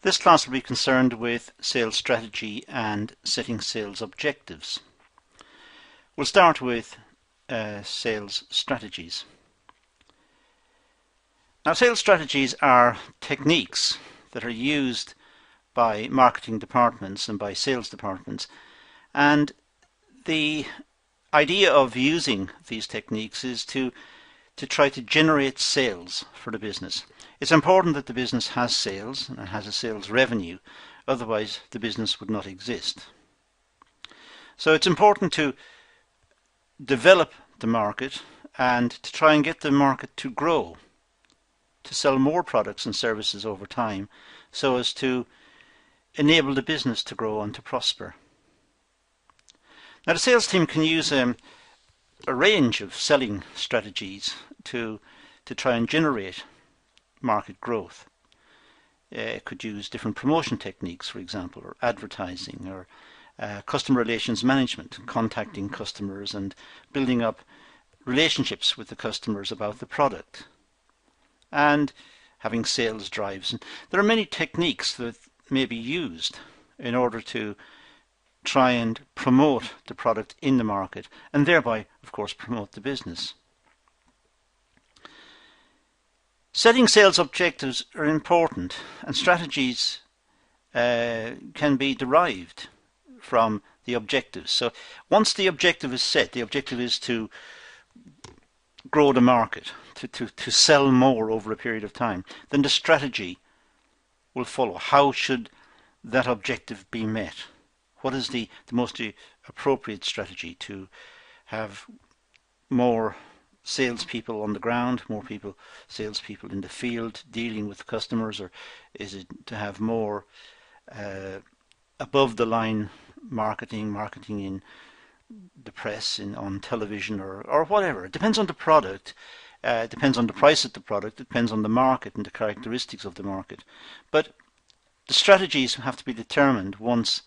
This class will be concerned with sales strategy and setting sales objectives. We'll start with sales strategies. Now, sales strategies are techniques that are used by marketing departments and by sales departments, and the idea of using these techniques is to try to generate sales for the business. It's important that the business has sales and has a sales revenue, otherwise the business would not exist. So it's important to develop the market and to try and get the market to grow, to sell more products and services over time, so as to enable the business to grow and to prosper. Now, the sales team can use a range of selling strategies to try and generate market growth. It could use different promotion techniques, for example, or advertising, or customer relations management, contacting customers and building up relationships with the customers about the product, and having sales drives. And there are many techniques that may be used in order to try and promote the product in the market, and thereby, of course, promote the business. Setting sales objectives are important, and strategies can be derived from the objectives. So once the objective is set, the objective is to grow the market, to sell more over a period of time, then the strategy will follow. How should that objective be met? What is the most appropriate strategy to have more salespeople on the ground, more salespeople in the field dealing with customers, or is it to have more above the line marketing in the press, on television, or whatever? It depends on the product, it depends on the price of the product, it depends on the market and the characteristics of the market. But the strategies have to be determined once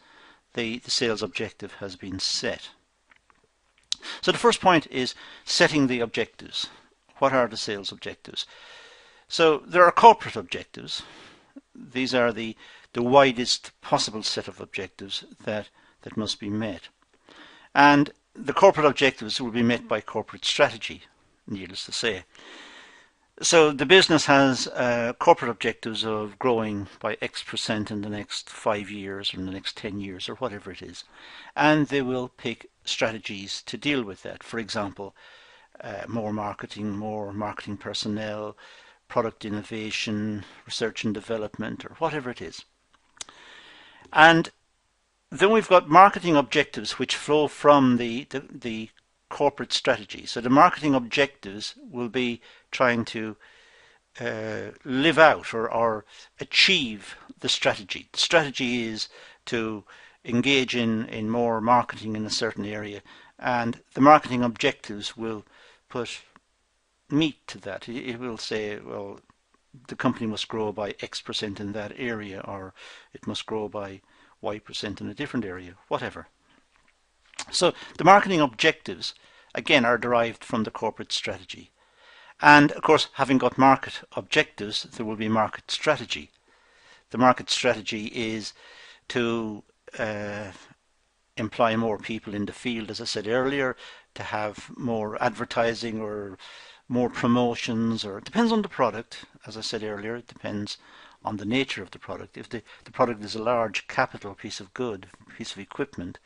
the sales objective has been set. So the first point is setting the objectives. What are the sales objectives? So there are corporate objectives. These are the widest possible set of objectives that must be met. And the corporate objectives will be met by corporate strategy, needless to say. So the business has corporate objectives of growing by X% in the next 5 years or in the next 10 years or whatever it is. And they will pick strategies to deal with that. For example, more marketing personnel, product innovation, research and development, or whatever it is. And then we've got marketing objectives which flow from the corporate strategy. So the marketing objectives will be trying to live out or achieve the strategy. The strategy is to engage in more marketing in a certain area, and the marketing objectives will put meat to that. It will say, well, the company must grow by X% in that area, or it must grow by Y% in a different area, whatever. So the marketing objectives, again, are derived from the corporate strategy. And of course, having got market objectives, there will be market strategy. The market strategy is to employ more people in the field, as I said earlier, to have more advertising or more promotions, or it depends on the product. As I said earlier, it depends on the nature of the product. If the product is a large capital piece of equipment,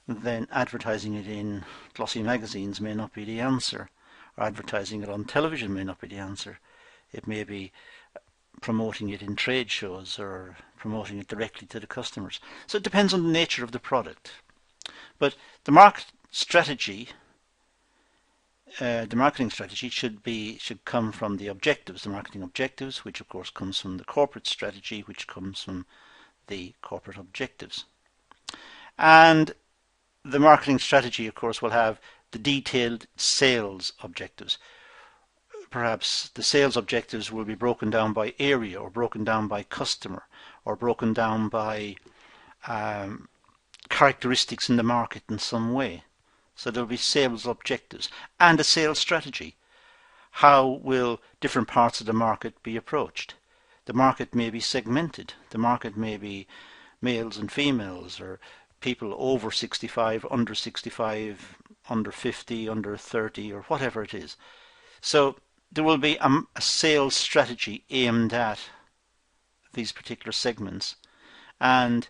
then advertising it in glossy magazines may not be the answer, or advertising it on television may not be the answer. It may be promoting it in trade shows or promoting it directly to the customers. So it depends on the nature of the product. But the marketing strategy should come from the objectives, the marketing objectives, which of course comes from the corporate strategy, which comes from the corporate objectives. And the marketing strategy, of course, will have the detailed sales objectives. Perhaps the sales objectives will be broken down by area, or broken down by customer, or broken down by characteristics in the market in some way. So there will be sales objectives and a sales strategy. How will different parts of the market be approached? The market may be segmented. The market may be males and females, or people over 65, under 65, under 50, under 30, or whatever it is. So there will be a sales strategy aimed at these particular segments, and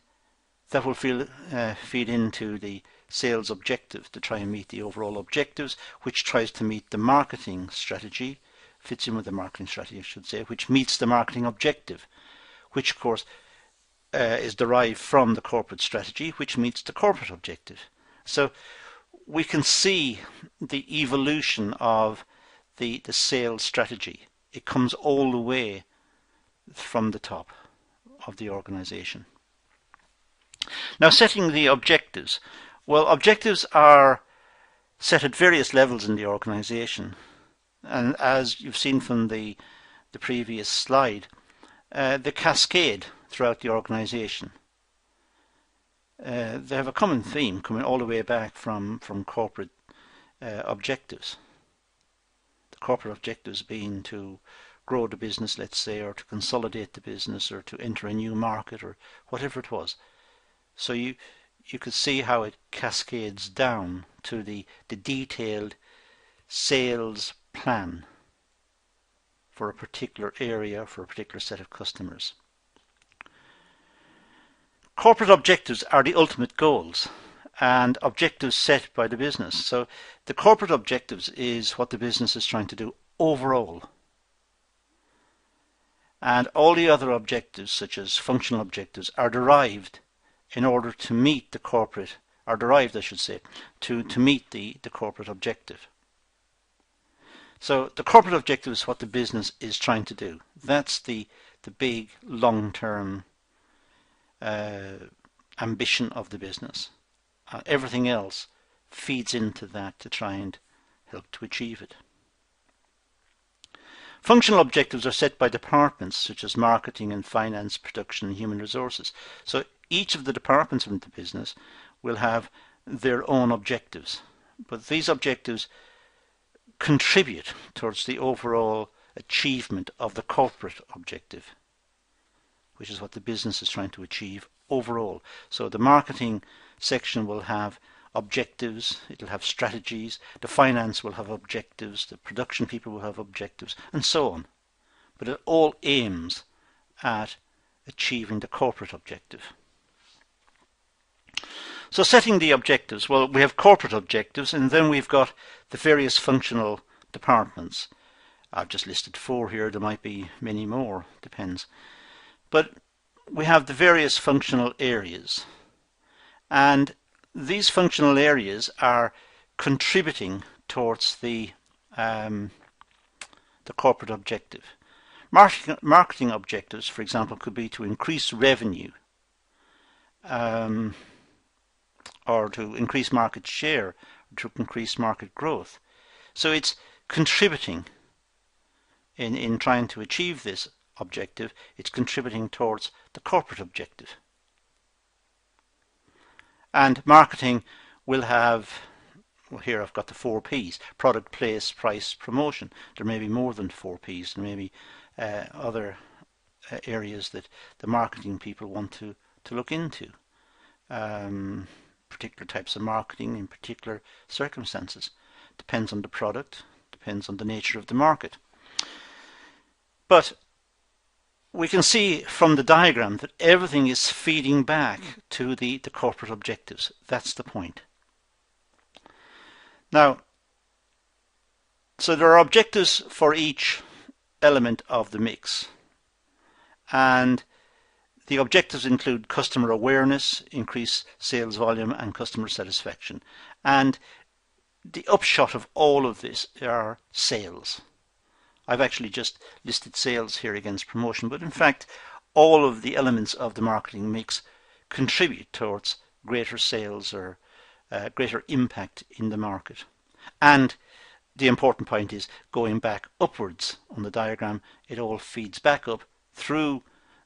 that will feed into the sales objective to try and meet the overall objectives, which tries to meet the marketing strategy, fits in with the marketing strategy, I should say, which meets the marketing objective, which of course is derived from the corporate strategy, which meets the corporate objective. So we can see the evolution of the sales strategy. It comes all the way from the top of the organization. Now, setting the objectives. Well, objectives are set at various levels in the organization, and as you've seen from the previous slide, they cascade throughout the organization. They have a common theme coming all the way back from corporate objectives. The corporate objectives being to grow the business, let's say, or to consolidate the business, or to enter a new market, or whatever it was. So you could see how it cascades down to the detailed sales plan for a particular area, for a particular set of customers. Corporate objectives are the ultimate goals and objectives set by the business. So the corporate objectives is what the business is trying to do overall. And all the other objectives, such as functional objectives, are derived in order to meet the corporate, are derived, I should say, to meet the corporate objective. So the corporate objective is what the business is trying to do. That's the big long-term ambition of the business. Everything else feeds into that to try and help to achieve it. Functional objectives are set by departments such as marketing and finance, production and human resources. So each of the departments in the business will have their own objectives, but these objectives contribute towards the overall achievement of the corporate objective, which is what the business is trying to achieve overall. So the marketing section will have objectives, it'll have strategies, the finance will have objectives, the production people will have objectives, and so on. But it all aims at achieving the corporate objective. So setting the objectives, well, we have corporate objectives, and then we've got the various functional departments. I've just listed 4 here, there might be many more, depends. But we have the various functional areas, and these functional areas are contributing towards the corporate objective. Marketing objectives, for example, could be to increase revenue, or to increase market share, or to increase market growth. So it's contributing in trying to achieve this objective, it's contributing towards the corporate objective. And marketing will have, well, here I've got the 4 P's: product, place, price, promotion. There may be more than 4 P's. There may be other areas that the marketing people want to look into. Particular types of marketing in particular circumstances. Depends on the product, depends on the nature of the market. But we can see from the diagram that everything is feeding back to the corporate objectives. That's the point. Now, so there are objectives for each element of the mix, and the objectives include customer awareness, increased sales volume and customer satisfaction. And the upshot of all of this are sales. I've actually just listed sales here against promotion, but in fact all of the elements of the marketing mix contribute towards greater sales or greater impact in the market. And the important point is going back upwards on the diagram. It all feeds back up through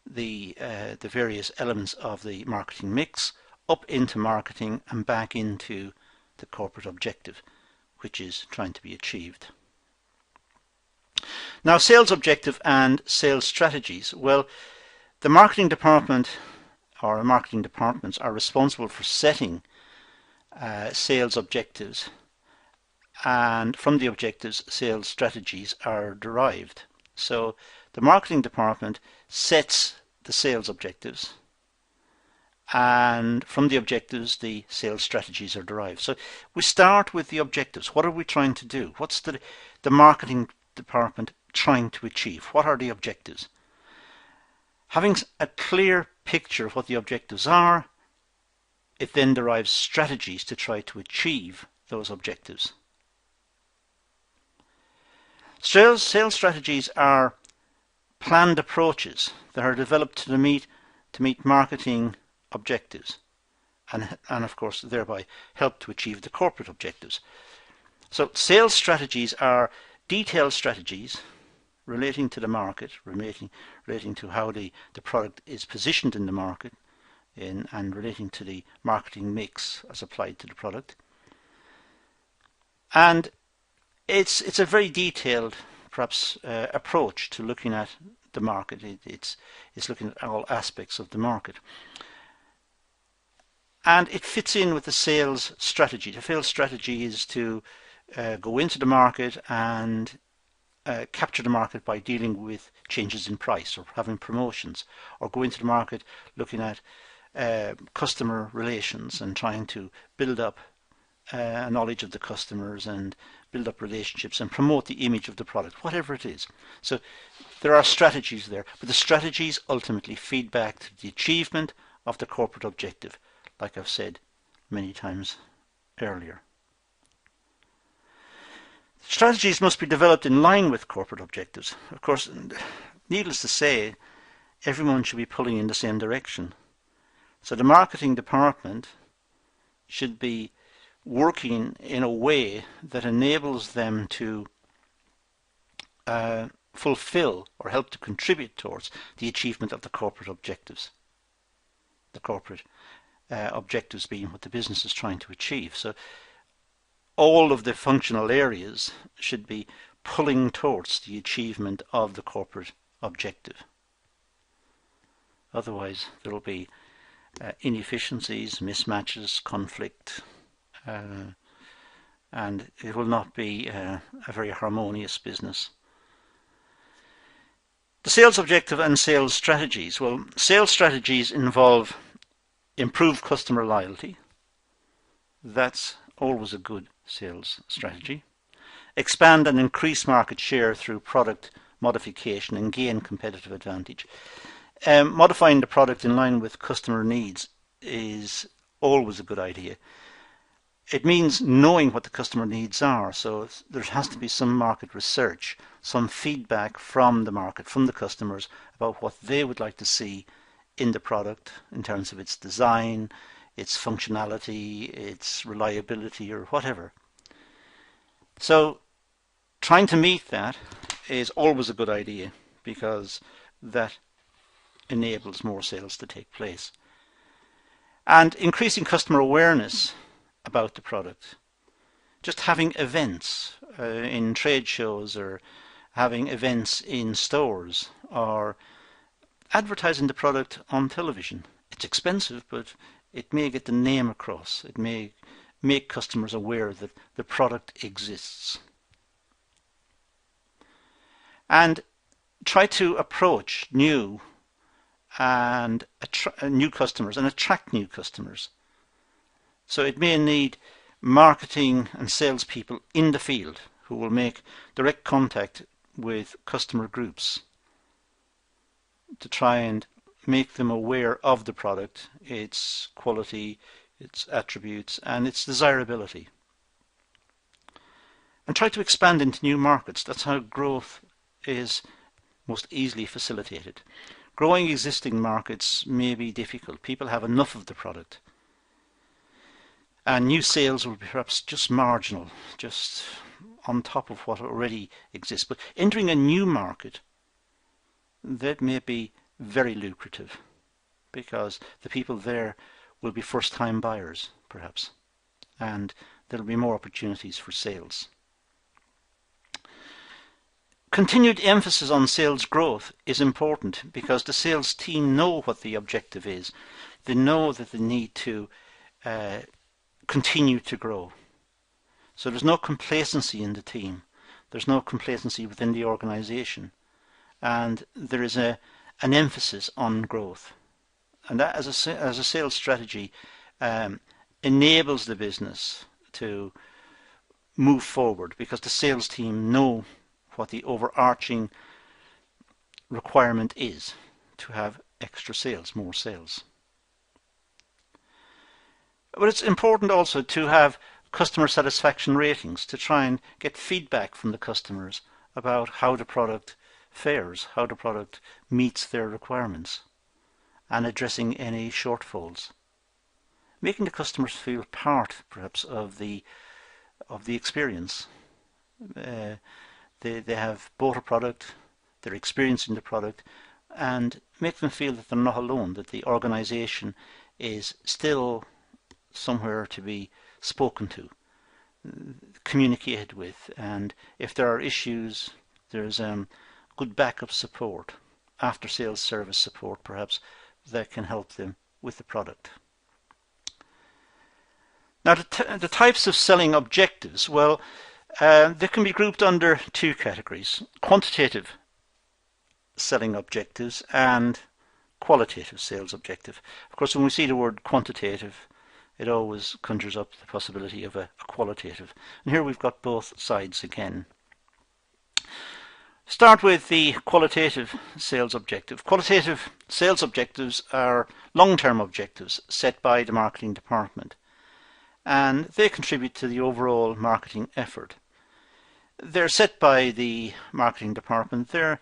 the various elements of the marketing mix, up into marketing and back into the corporate objective, which is trying to be achieved. Now, sales objective and sales strategies. Well, the marketing department or marketing departments are responsible for setting sales objectives, and from the objectives, sales strategies are derived. So the marketing department sets the sales objectives, and from the objectives, the sales strategies are derived. So we start with the objectives. What are we trying to do? What's the marketing department trying to achieve? What are the objectives? Having a clear picture of what the objectives are, it then derives strategies to try to achieve those objectives. Sales strategies are planned approaches that are developed to meet marketing objectives, and of course thereby help to achieve the corporate objectives. So sales strategies are detailed strategies relating to the market, relating to how the product is positioned in the market, and relating to the marketing mix as applied to the product. And it's a very detailed, perhaps, approach to looking at the market. It's looking at all aspects of the market. And it fits in with the sales strategy. The sales strategy is to go into the market and capture the market by dealing with changes in price or having promotions, or go into the market looking at customer relations and trying to build up a knowledge of the customers and build up relationships and promote the image of the product, whatever it is. So there are strategies there, but the strategies ultimately feed back to the achievement of the corporate objective, like I've said many times earlier. Strategies must be developed in line with corporate objectives. Of course, needless to say, everyone should be pulling in the same direction. So the marketing department should be working in a way that enables them to fulfill or help to contribute towards the achievement of the corporate objectives. The corporate objectives being what the business is trying to achieve. So all of the functional areas should be pulling towards the achievement of the corporate objective. Otherwise, there will be inefficiencies, mismatches, conflict, and it will not be a very harmonious business. The sales objective and sales strategies. Well, sales strategies involve improved customer loyalty. That's always a good sales strategy. Expand and increase market share through product modification and gain competitive advantage. Modifying the product in line with customer needs is always a good idea. It means knowing what the customer needs are, so there has to be some market research, some feedback from the market, from the customers, about what they would like to see in the product in terms of its design, its functionality, its reliability, or whatever. So trying to meet that is always a good idea, because that enables more sales to take place. And increasing customer awareness about the product. Just having events in trade shows, or having events in stores, or advertising the product on television. It's expensive, but it may get the name across. It may make customers aware that the product exists. And try to approach new customers and attract new customers. So it may need marketing and salespeople in the field who will make direct contact with customer groups to try and make them aware of the product, its quality, its attributes, and its desirability. And try to expand into new markets. That's how growth is most easily facilitated. Growing existing markets may be difficult. People have enough of the product. And new sales will be perhaps just marginal, just on top of what already exists. But entering a new market, that may be very lucrative, because the people there will be first-time buyers, perhaps, and there will be more opportunities for sales. Continued emphasis on sales growth is important because the sales team know what the objective is. They know that they need to continue to grow. So there's no complacency in the team. There's no complacency within the organization. And there is an emphasis on growth. And that, as a sales strategy, enables the business to move forward because the sales team know what the overarching requirement is to have extra sales, more sales. But it's important also to have customer satisfaction ratings to try and get feedback from the customers about how the product fares, how the product meets their requirements, and addressing any shortfalls. Making the customers feel part, perhaps, of the experience. They have bought a product, they're experiencing the product, and make them feel that they're not alone, that the organisation is still somewhere to be spoken to, communicated with, and if there are issues, there's good backup support, after sales service support perhaps, that can help them with the product. Now the types of selling objectives, well, they can be grouped under two categories: quantitative selling objectives and qualitative sales objective. Of course, when we see the word quantitative, it always conjures up the possibility of a qualitative. And here we've got both sides again. Start with the qualitative sales objective. Qualitative sales objectives are long-term objectives set by the marketing department, and they contribute to the overall marketing effort. They're set by the marketing department. They're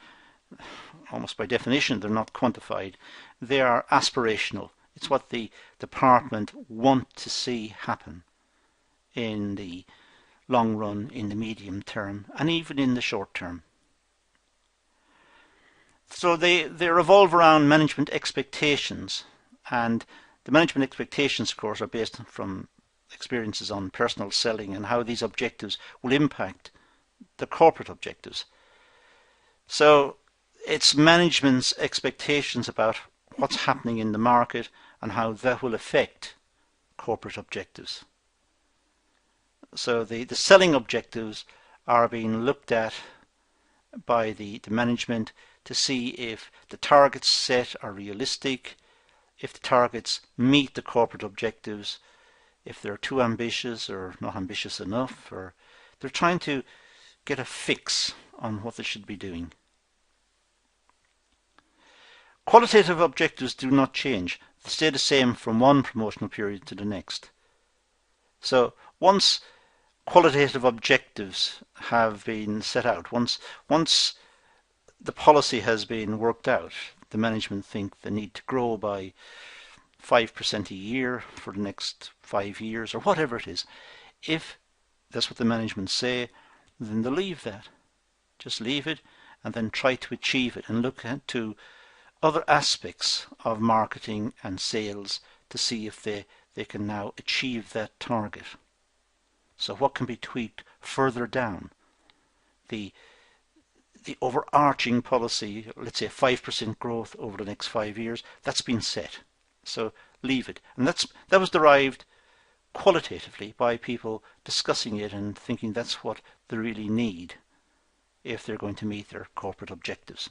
almost by definition, they're not quantified. They are aspirational. It's what the department want to see happen in the long run, in the medium term, and even in the short term. So they revolve around management expectations, and the management expectations, of course, are based from experiences on personal selling and how these objectives will impact the corporate objectives. So it's management's expectations about what's happening in the market and how that will affect corporate objectives. So the selling objectives are being looked at by the management to see if the targets set are realistic, if the targets meet the corporate objectives, if they're too ambitious or not ambitious enough, or they're trying to get a fix on what they should be doing. Qualitative objectives do not change. They stay the same from one promotional period to the next. So once qualitative objectives have been set out, once the policy has been worked out, the management think they need to grow by 5% a year for the next 5 years, or whatever it is. If that's what the management say, then they'll leave that. Just leave it and then try to achieve it and look to other aspects of marketing and sales to see if they can now achieve that target. So what can be tweaked further down? The overarching policy, let's say 5% growth over the next 5 years, that's been set. So leave it. And that was derived qualitatively by people discussing it and thinking that's what they really need if they're going to meet their corporate objectives.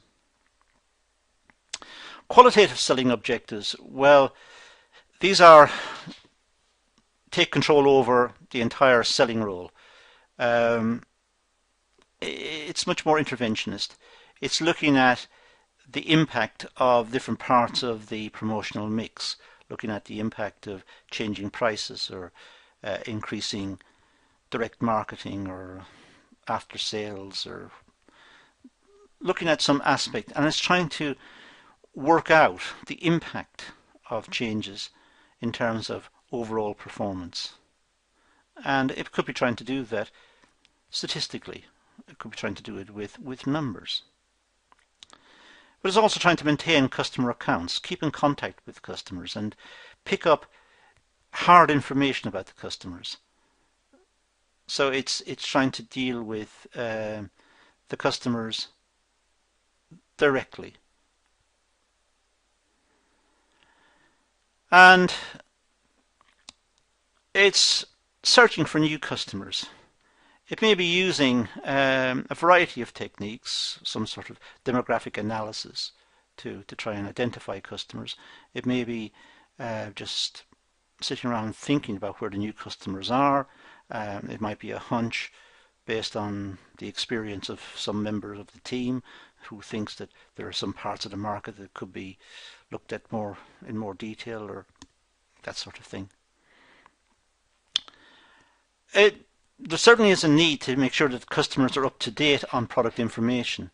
Qualitative selling objectives, well, these are take control over the entire selling role. It's much more interventionist. It's looking at the impact of different parts of the promotional mix, looking at the impact of changing prices or increasing direct marketing or after sales, or looking at some aspect, and it's trying to work out the impact of changes in terms of overall performance. And it could be trying to do that statistically. It could be trying to do it with numbers. But it's also trying to maintain customer accounts, keep in contact with customers and pick up hard information about the customers. So it's trying to deal with the customers directly. And it's searching for new customers. It may be using a variety of techniques, some sort of demographic analysis to try and identify customers. It may be just sitting around thinking about where the new customers are. It might be a hunch based on the experience of some members of the team who thinks that there are some parts of the market that could be looked at in more detail, or that sort of thing. There certainly is a need to make sure that customers are up to date on product information,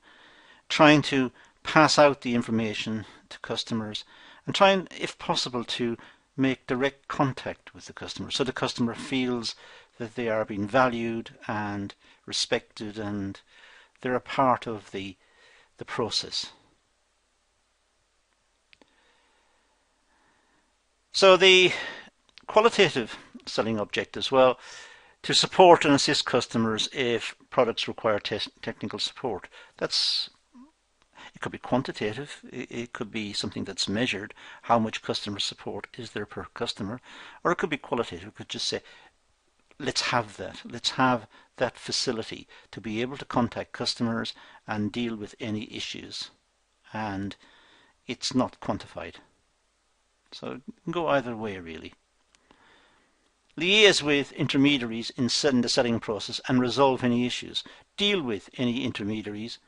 trying to pass out the information to customers and trying, if possible, to make direct contact with the customer so the customer feels that they are being valued and respected and they're a part of the process. So the qualitative selling objectives, well, to support and assist customers if products require technical support. It could be quantitative, it could be something that's measured, how much customer support is there per customer, or it could be qualitative, it could just say, let's have that facility to be able to contact customers and deal with any issues, and it's not quantified. So it can go either way, really. Liaise with intermediaries in the selling process and resolve any issues. Deal with any intermediaries,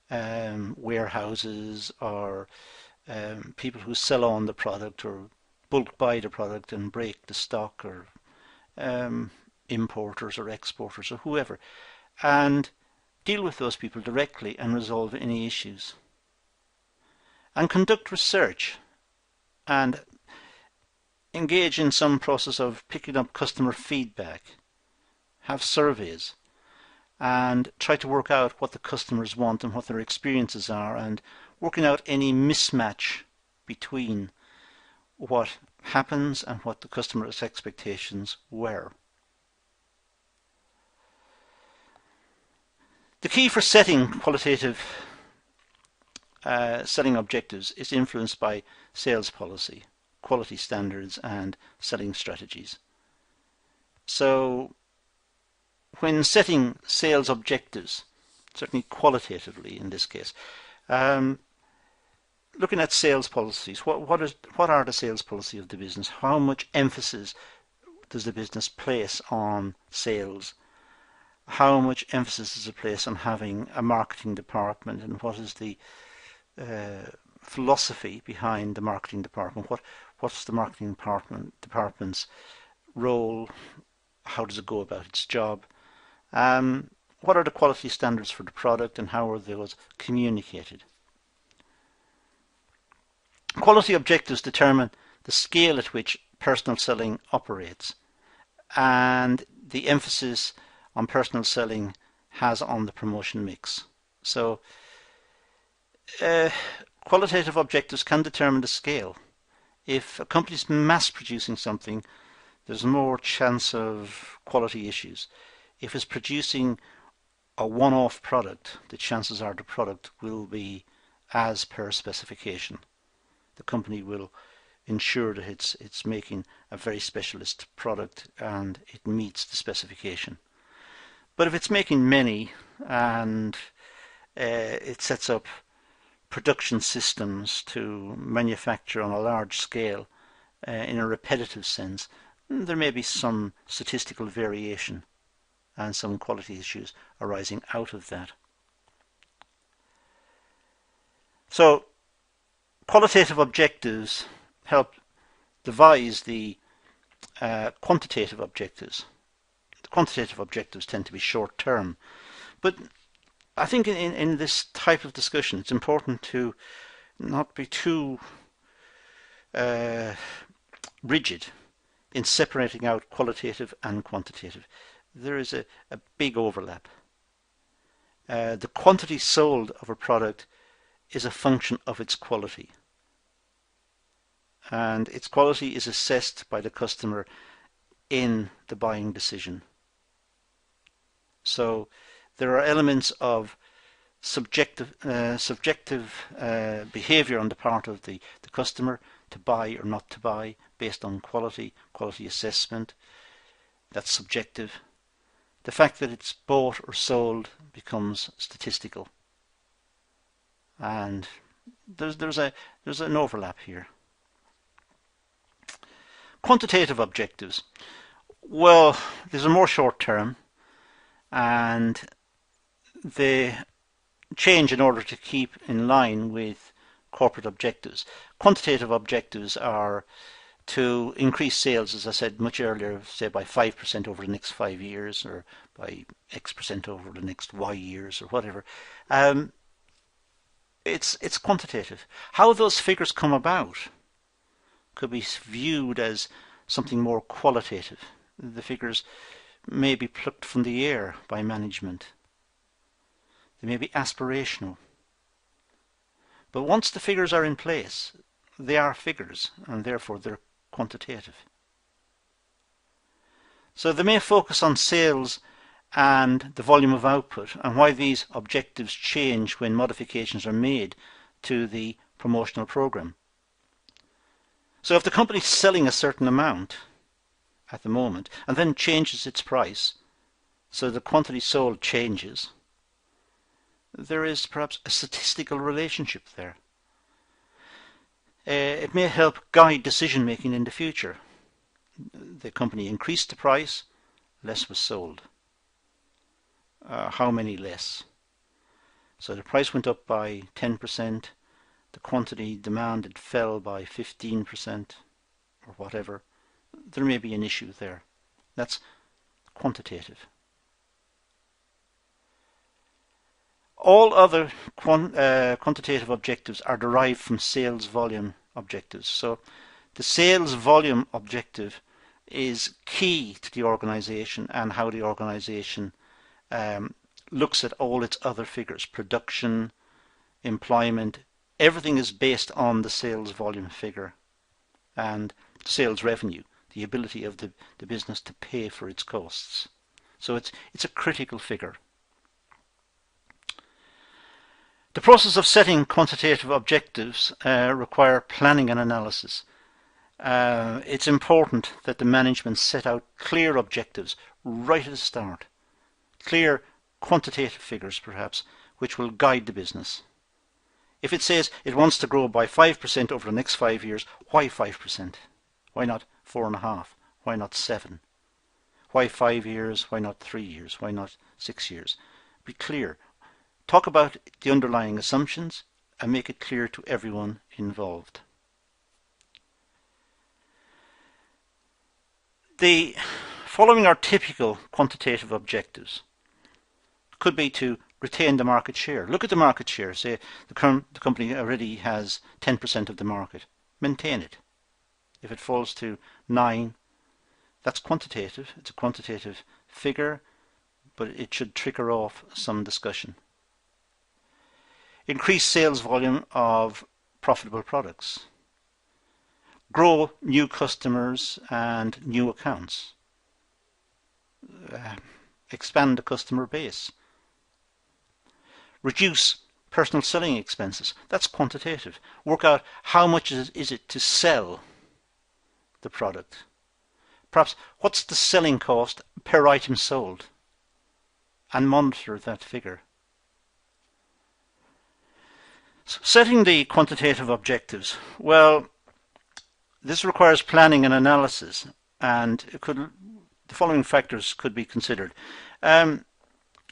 warehouses or people who sell on the product or bulk buy the product and break the stock, or importers or exporters or whoever, and deal with those people directly and resolve any issues. And conduct research and engage in some process of picking up customer feedback, have surveys, and try to work out what the customers want and what their experiences are, and working out any mismatch between what happens and what the customer's expectations were. The key for setting qualitative selling objectives is influenced by sales policy, quality standards, and selling strategies. So when setting sales objectives, certainly qualitatively in this case, looking at sales policies, what are the sales policy of the business? How much emphasis does the business place on sales? How much emphasis does it place on having a marketing department, and what is the philosophy behind the marketing department? What's the marketing department's role? How does it go about its job? What are the quality standards for the product, and how are those communicated? Quality objectives determine the scale at which personal selling operates and the emphasis on personal selling has on the promotion mix. So qualitative objectives can determine the scale. If a company is mass producing something, there's more chance of quality issues. If it's producing a one-off product, the chances are the product will be as per specification. The company will ensure that it's making a very specialist product and it meets the specification. But if it's making many and it sets up production systems to manufacture on a large scale in a repetitive sense, there may be some statistical variation and some quality issues arising out of that. So qualitative objectives help devise the quantitative objectives. The quantitative objectives tend to be short term, but I think in this type of discussion it's important to not be too rigid in separating out qualitative and quantitative. There is a big overlap. The quantity sold of a product is a function of its quality, and its quality is assessed by the customer in the buying decision. So there are elements of subjective behavior on the part of the customer to buy or not to buy based on quality assessment. That's subjective. The fact that it's bought or sold becomes statistical, and there's an overlap here. Quantitative objectives. Well, these are more short term, and they change in order to keep in line with corporate objectives. Quantitative objectives are to increase sales, as I said much earlier, say by 5% over the next 5 years, or by X% over the next Y years, or whatever. It's quantitative. How those figures come about could be viewed as something more qualitative. The figures may be plucked from the air by management. They may be aspirational. But once the figures are in place, they are figures, and therefore they're quantitative. So they may focus on sales and the volume of output, and why these objectives change when modifications are made to the promotional program. So if the company is selling a certain amount at the moment and then changes its price, so the quantity sold changes, there is perhaps a statistical relationship there. It may help guide decision making in the future. The company increased the price, less was sold. How many less? So the price went up by 10%, the quantity demanded fell by 15% or whatever. There may be an issue there. That's quantitative. All other quantitative objectives are derived from sales volume objectives. So the sales volume objective is key to the organization and how the organization looks at all its other figures. Production, employment, everything is based on the sales volume figure and sales revenue, the ability of the business to pay for its costs. So it's a critical figure. The process of setting quantitative objectives require planning and analysis. It's important that the management set out clear objectives right at the start. Clear quantitative figures, perhaps, which will guide the business. If it says it wants to grow by 5% over the next 5 years, why 5%? Why not 4.5%? Why not 7%? Why 5 years? Why not 3 years? Why not 6 years? Be clear. Talk about the underlying assumptions and make it clear to everyone involved. The following are typical quantitative objectives. Could be to retain the market share. Look at the market share. Say the company already has 10% of the market. Maintain it. If it falls to 9%, that's quantitative. It's a quantitative figure, but it should trigger off some discussion. Increase sales volume of profitable products. Grow new customers and new accounts. Expand the customer base. Reduce personal selling expenses. That's quantitative. Work out how much is it to sell the product. Perhaps what's the selling cost per item sold, and monitor that figure. So setting the quantitative objectives. Well, this requires planning and analysis, and the following factors could be considered.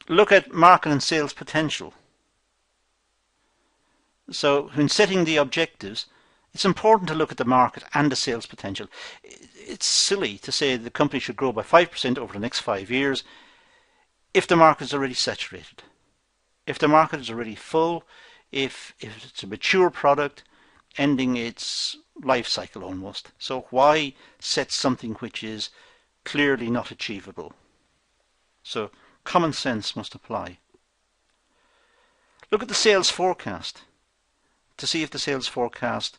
Look at market and sales potential. So when setting the objectives, it's important to look at the market and the sales potential. It's silly to say the company should grow by 5% over the next 5 years if the market is already saturated. If the market is already full, if it's a mature product ending its life cycle almost. So why set something which is clearly not achievable? So common sense must apply. Look at the sales forecast to see if the sales forecast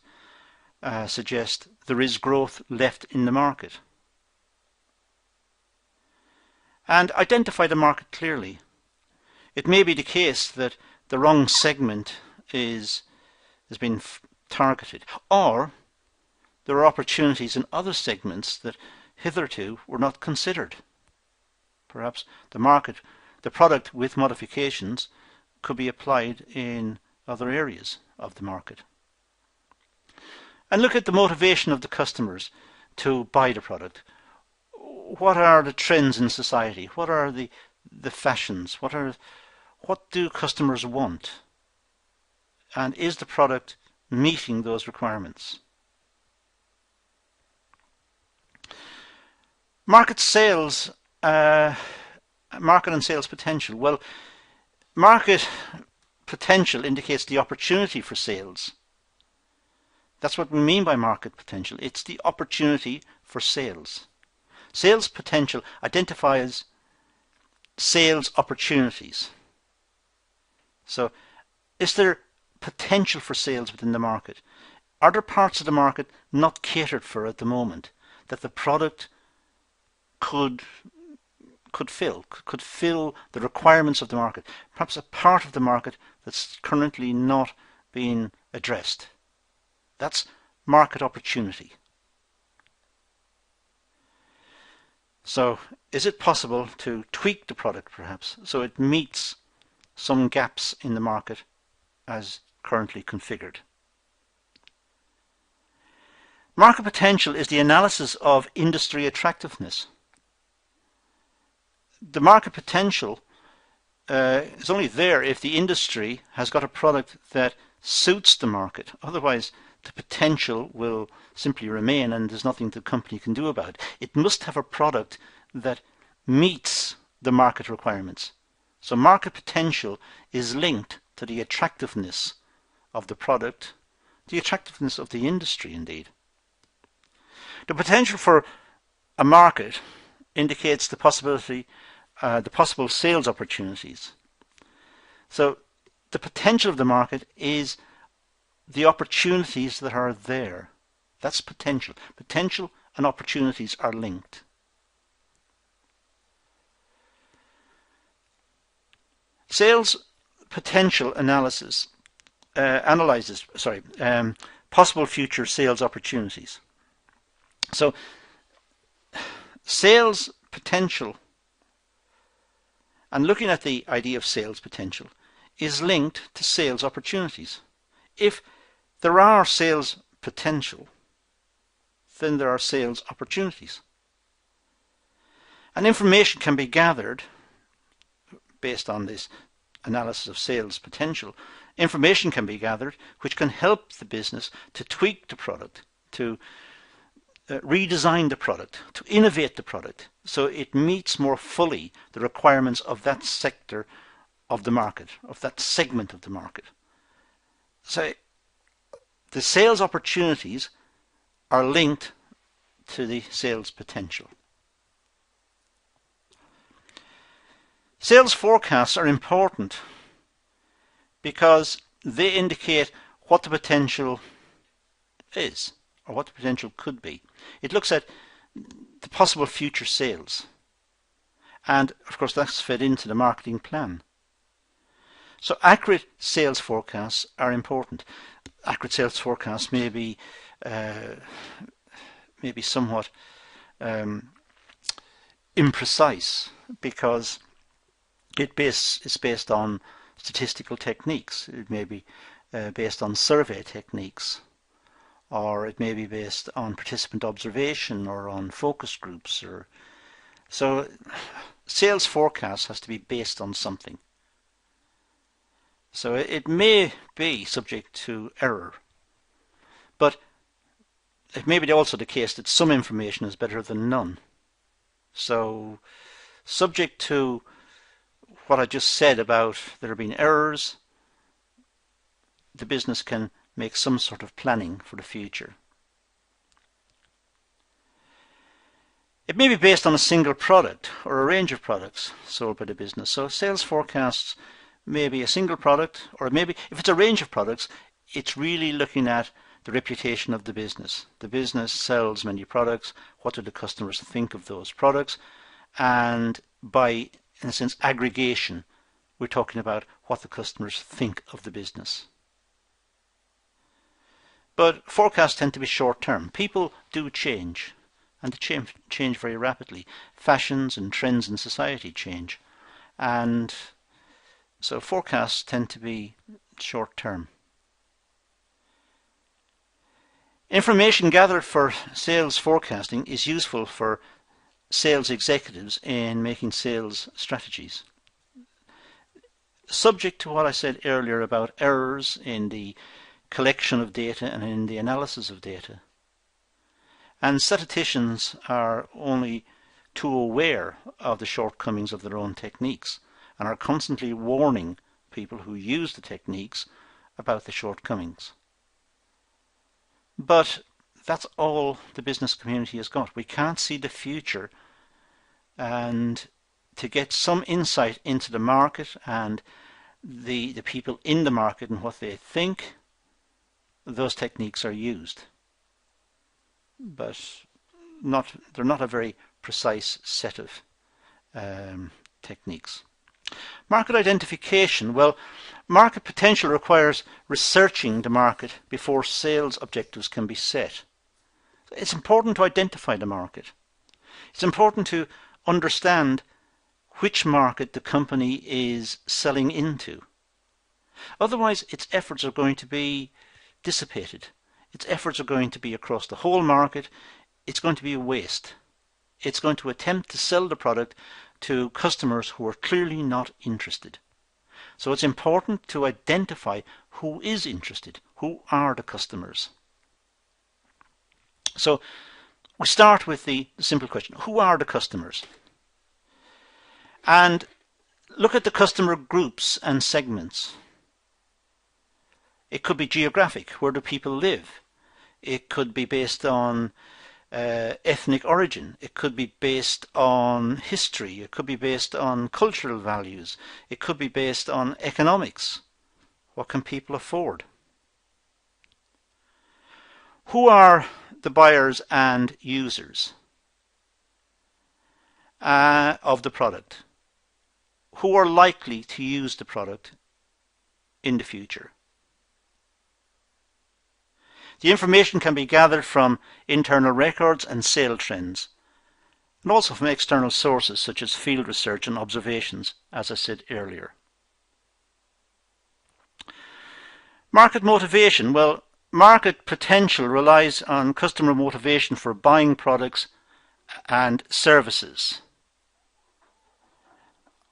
suggests there is growth left in the market. And identify the market clearly. It may be the case that the wrong segment has been targeted, or there are opportunities in other segments that hitherto were not considered. Perhaps the product with modifications could be applied in other areas of the market. And look at the motivation of the customers to buy the product. What are the trends in society? What are the fashions? What do customers want? And is the product meeting those requirements? Market and sales potential. Well, market potential indicates the opportunity for sales. That's what we mean by market potential. It's the opportunity for sales. Sales potential identifies sales opportunities. So, is there potential for sales within the market? Are there parts of the market not catered for at the moment that the product could fill the requirements of the market? Perhaps a part of the market that's currently not being addressed. That's market opportunity. So, is it possible to tweak the product perhaps so it meets some gaps in the market as currently configured? Market potential is the analysis of industry attractiveness. The market potential is only there if the industry has got a product that suits the market. Otherwise, the potential will simply remain and there's nothing the company can do about it. It must have a product that meets the market requirements. So market potential is linked to the attractiveness of the product, the attractiveness of the industry indeed. The potential for a market indicates the possible sales opportunities. So the potential of the market is the opportunities that are there. That's potential. Potential and opportunities are linked. Sales potential analysis analyzes possible future sales opportunities. So sales potential and looking at the idea of sales potential is linked to sales opportunities. If there are sales potential, then there are sales opportunities. And information can be gathered based on this analysis of sales potential. Information can be gathered which can help the business to tweak the product, to redesign the product, to innovate the product so it meets more fully the requirements of that sector of the market, of that segment of the market. So the sales opportunities are linked to the sales potential. Sales forecasts are important because they indicate what the potential is or what the potential could be. It looks at the possible future sales, and of course that's fed into the marketing plan. So accurate sales forecasts are important. Accurate sales forecasts may be somewhat imprecise because it's based on statistical techniques. It may be based on survey techniques, or it may be based on participant observation or on focus groups. So sales forecast has to be based on something. So it may be subject to error, but it may be also the case that some information is better than none. So subject to what I just said about there have been errors, the business can make some sort of planning for the future. It may be based on a single product or a range of products sold by the business. So sales forecasts may be a single product, or maybe if it's a range of products, it's really looking at the reputation of the business. The business sells many products. What do the customers think of those products? And by, in a sense, aggregation, We're talking about what the customers think of the business. But forecasts tend to be short-term. People do change, and they change very rapidly. Fashions and trends in society change, and so forecasts tend to be short-term. Information gathered for sales forecasting is useful for sales executives in making sales strategies. Subject to what I said earlier about errors in the collection of data and in the analysis of data. And statisticians are only too aware of the shortcomings of their own techniques and are constantly warning people who use the techniques about the shortcomings. But that's all the business community has got. We can't see the future, and to get some insight into the market and the people in the market and what they think, those techniques are used. But they're not a very precise set of techniques. Market identification. Well, market potential requires researching the market before sales objectives can be set. It's important to identify the market. It's important to understand which market the company is selling into. Otherwise, its efforts are going to be dissipated. Its efforts are going to be across the whole market. It's going to be a waste. It's going to attempt to sell the product to customers who are clearly not interested. So it's important to identify who is interested, who are the customers. So we start with the simple question, who are the customers? And look at the customer groups and segments. It could be geographic, where do people live? It could be based on ethnic origin. It could be based on history. It could be based on cultural values. It could be based on economics. What can people afford? Who are the buyers and users of the product? Who are likely to use the product in the future? The information can be gathered from internal records and sale trends, and also from external sources such as field research and observations, as I said earlier. Market motivation. Well, market potential relies on customer motivation for buying products and services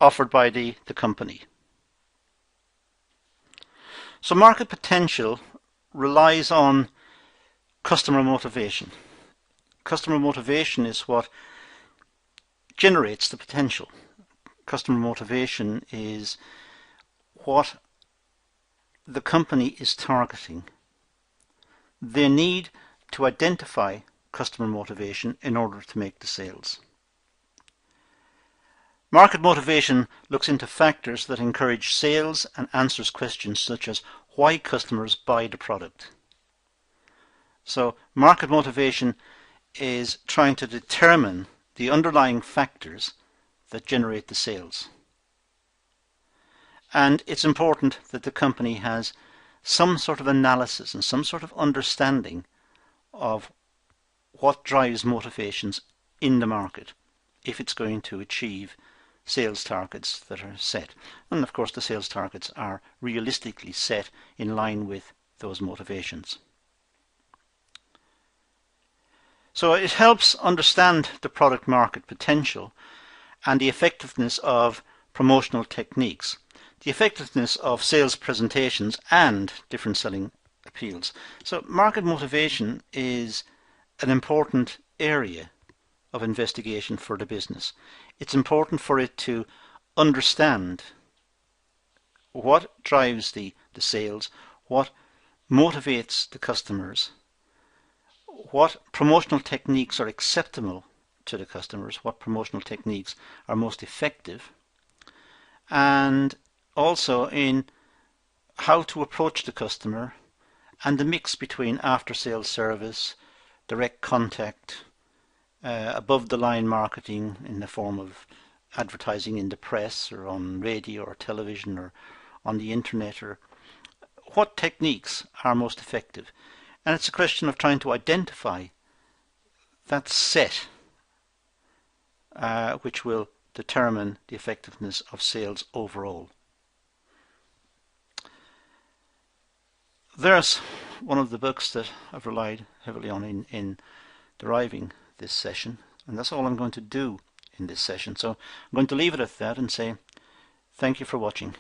offered by the company. So market potential relies on customer motivation. Customer motivation is what generates the potential. Customer motivation is what the company is targeting. They need to identify customer motivation in order to make the sales. Market motivation looks into factors that encourage sales and answers questions such as why customers buy the product. So market motivation is trying to determine the underlying factors that generate the sales. And it's important that the company has some sort of analysis and some sort of understanding of what drives motivations in the market if it's going to achieve sales targets that are set. And of course the sales targets are realistically set in line with those motivations. So it helps understand the product market potential and the effectiveness of promotional techniques, the effectiveness of sales presentations and different selling appeals. So market motivation is an important area of investigation for the business. It's important for it to understand what drives the sales, what motivates the customers, what promotional techniques are acceptable to the customers, what promotional techniques are most effective, and also in how to approach the customer and the mix between after-sales service, direct contact, above-the-line marketing in the form of advertising in the press or on radio or television or on the internet, or what techniques are most effective. And it's a question of trying to identify that set which will determine the effectiveness of sales overall. There's one of the books that I've relied heavily on in deriving this session, and that's all I'm going to do in this session. So I'm going to leave it at that and say thank you for watching.